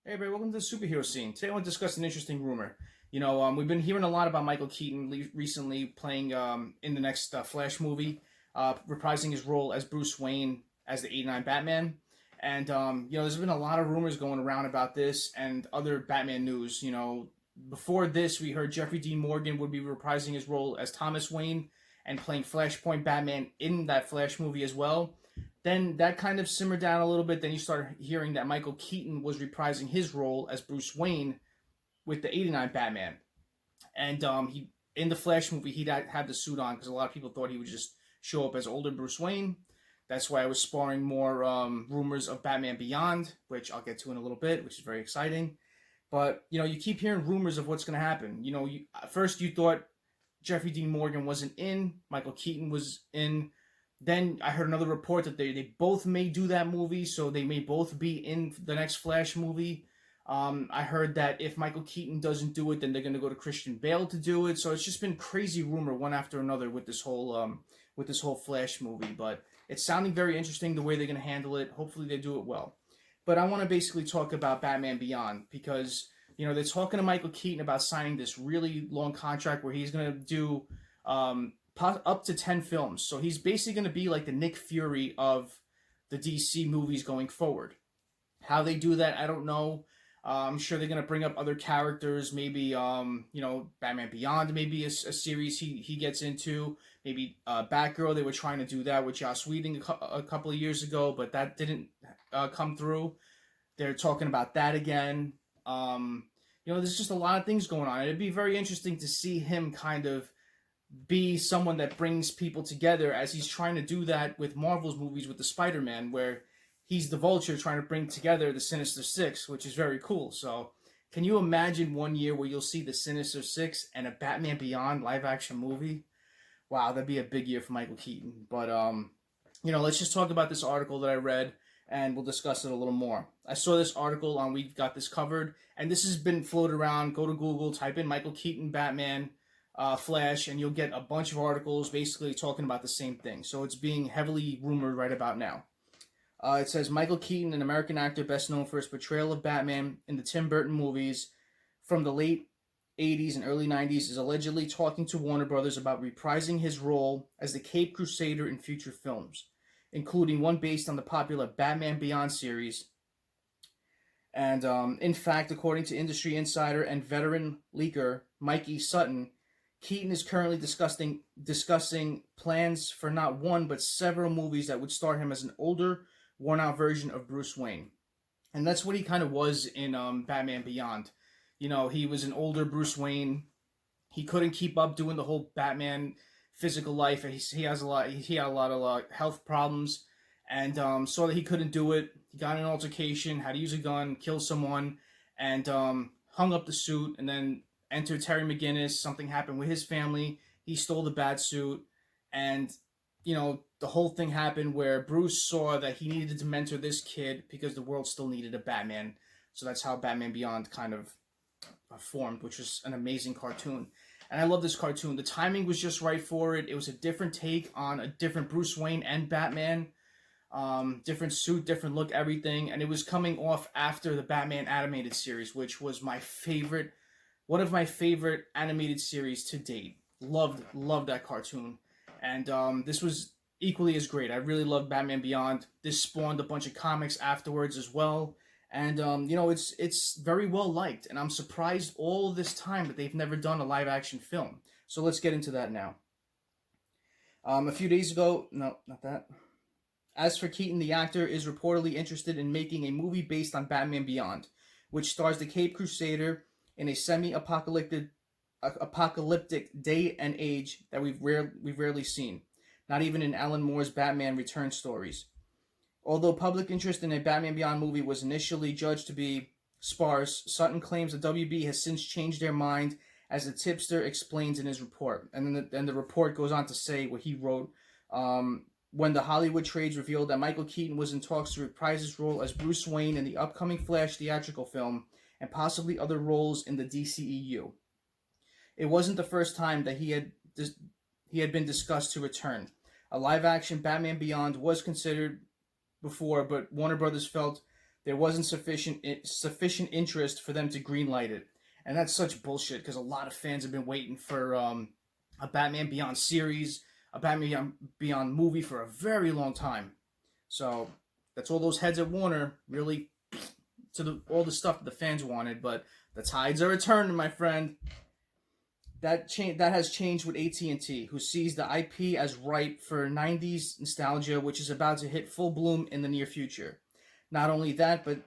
Hey everybody, welcome to the superhero scene. Today I want to discuss an interesting rumor. We've been hearing a lot about Michael Keaton recently playing in the next Flash movie, reprising his role as Bruce Wayne as the '89 Batman. And there's been a lot of rumors going around about this and other Batman news. Before this, we heard Jeffrey Dean Morgan would be reprising his role as Thomas Wayne and playing Flashpoint Batman in that Flash movie as well. Then that kind of simmered down a little bit. Then you started hearing that Michael Keaton was reprising his role as Bruce Wayne with the '89 Batman, and he in the Flash movie he'd have the suit on because a lot of people thought he would just show up as older Bruce Wayne. That's why I was sparring more rumors of Batman Beyond, which I'll get to in a little bit, which is very exciting. But you keep hearing rumors of what's going to happen. At first you thought Jeffrey Dean Morgan wasn't in, Michael Keaton was in. Then I heard another report that they both may do that movie, so they may both be in the next Flash movie. I heard that if Michael Keaton doesn't do it, then they're going to go to Christian Bale to do it. So it's just been crazy rumor one after another with this whole Flash movie. But it's sounding very interesting the way they're going to handle it. Hopefully they do it well. But I want to basically talk about Batman Beyond because they're talking to Michael Keaton about signing this really long contract where he's going to do up to 10 films. So he's basically going to be like the Nick Fury of the DC movies going forward. How they do that, I don't know. I'm sure they're going to bring up other characters. Maybe, Batman Beyond, maybe a series he gets into. Maybe Batgirl, they were trying to do that with Joss Whedon a couple of years ago, but that didn't come through. They're talking about that again. There's just a lot of things going on. It'd be very interesting to see him kind of be someone that brings people together as he's trying to do that with Marvel's movies with the Spider-Man, where he's the Vulture trying to bring together the Sinister Six, which is very cool. So can you imagine one year where you'll see the Sinister Six and a Batman Beyond live-action movie? Wow, that'd be a big year for Michael Keaton. But, let's just talk about this article that I read, and we'll discuss it a little more. I saw this article on We've Got This Covered, and this has been floated around. Go to Google, type in Michael Keaton Batman Flash, and you'll get a bunch of articles basically talking about the same thing. So it's being heavily rumored right about now. It says Michael Keaton, an American actor best known for his portrayal of Batman in the Tim Burton movies from the late 80s and early 90s, is allegedly talking to Warner Brothers about reprising his role as the Cape Crusader in future films, including one based on the popular Batman Beyond series. And in fact, according to industry insider and veteran leaker Mikey Sutton, Keaton is currently discussing plans for not one but several movies that would star him as an older, worn-out version of Bruce Wayne. And that's what he kind of was in Batman Beyond. He was an older Bruce Wayne. He couldn't keep up doing the whole Batman physical life. He had a lot of health problems, and saw that he couldn't do it. He got in an altercation, had to use a gun, kill someone, and hung up the suit, and then enter Terry McGinnis. Something happened with his family. He stole the bat suit. And, the whole thing happened where Bruce saw that he needed to mentor this kid because the world still needed a Batman. So that's how Batman Beyond kind of formed, which was an amazing cartoon. And I love this cartoon. The timing was just right for it. It was a different take on a different Bruce Wayne and Batman. Different suit, different look, everything. And it was coming off after the Batman animated series, which was one of my favorite animated series to date. Loved that cartoon. And this was equally as great. I really loved Batman Beyond. This spawned a bunch of comics afterwards as well. And, it's very well liked. And I'm surprised all this time that they've never done a live action film. So let's get into that now. A few days ago, no, not that. As for Keaton, the actor is reportedly interested in making a movie based on Batman Beyond, which stars the Cape Crusader in a semi-apocalyptic day and age that we've rarely seen, not even in Alan Moore's Batman Returns stories. Although public interest in a Batman Beyond movie was initially judged to be sparse, Sutton claims the WB has since changed their mind, as the tipster explains in his report. And then the report goes on to say what he wrote. When the Hollywood trades revealed that Michael Keaton was in talks to reprise his role as Bruce Wayne in the upcoming Flash theatrical film, and possibly other roles in the DCEU. It wasn't the first time that he had been discussed to return. A live-action Batman Beyond was considered before, but Warner Brothers felt there wasn't sufficient interest for them to greenlight it. And that's such bullshit because a lot of fans have been waiting for a Batman Beyond series, a Batman Beyond movie for a very long time. So that's all those heads at Warner really to all the stuff that the fans wanted. But the tides are returning, my friend. That has changed with AT&T, who sees the IP as ripe for 90s nostalgia, which is about to hit full bloom in the near future. Not only that, but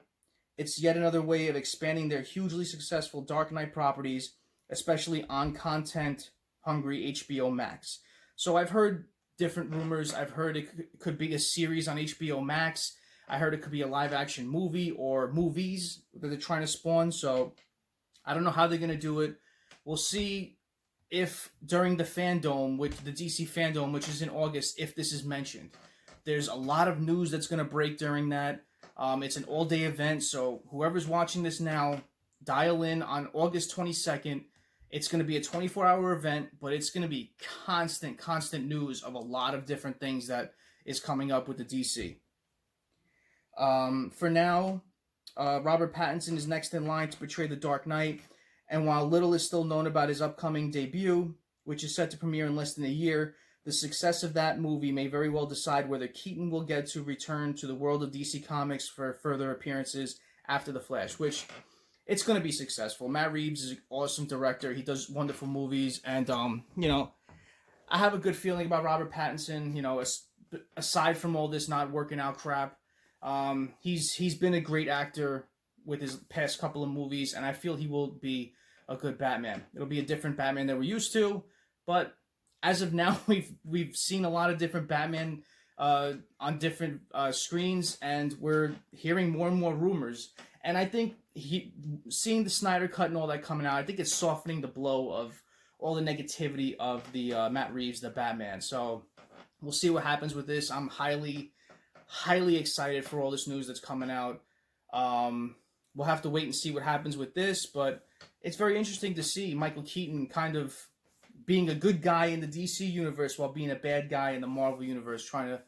it's yet another way of expanding their hugely successful Dark Knight properties, especially on content-hungry HBO Max. So I've heard different rumors. I've heard it could be a series on HBO Max. I heard it could be a live-action movie or movies that they're trying to spawn. So I don't know how they're going to do it. We'll see if during the fandom, the DC fandom, which is in August, if this is mentioned. There's a lot of news that's going to break during that. It's an all-day event, so whoever's watching this now, dial in on August 22nd. It's going to be a 24-hour event, but it's going to be constant news of a lot of different things that is coming up with the DC. For now, Robert Pattinson is next in line to portray the Dark Knight, and while little is still known about his upcoming debut, which is set to premiere in less than a year, the success of that movie may very well decide whether Keaton will get to return to the world of DC Comics for further appearances after The Flash, which it's going to be successful. Matt Reeves is an awesome director. He does wonderful movies, and, I have a good feeling about Robert Pattinson, aside from all this not working out crap. He's been a great actor with his past couple of movies, and I feel he will be a good Batman. It'll be a different Batman than we're used to, but as of now, we've seen a lot of different Batman on different screens, and we're hearing more and more rumors. And I think seeing the Snyder Cut and all that coming out, I think it's softening the blow of all the negativity of the Matt Reeves, the Batman. So we'll see what happens with this. I'm highly excited for all this news that's coming out. We'll have to wait and see what happens with this, but it's very interesting to see Michael Keaton kind of being a good guy in the DC universe while being a bad guy in the Marvel universe, trying to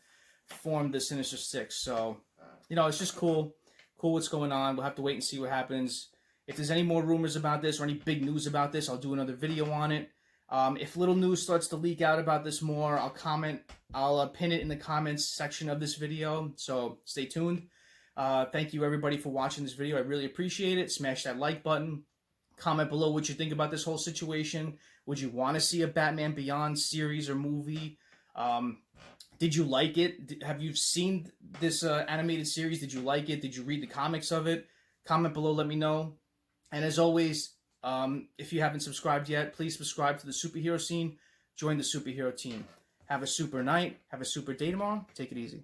form the Sinister Six. So, it's just cool what's going on. We'll have to wait and see what happens. If there's any more rumors about this or any big news about this, I'll do another video on it. If little news starts to leak out about this more, I'll pin it in the comments section of this video, so stay tuned. Thank you everybody for watching this video. I really appreciate it. Smash that like button. Comment below what you think about this whole situation. Would you want to see a Batman Beyond series or movie? Did you like it? Have you seen this animated series? Did you like it? Did you read the comics of it? Comment below, let me know. And as always, if you haven't subscribed yet, please subscribe to the superhero scene. Join the superhero team. Have a super night. Have a super day tomorrow. Take it easy.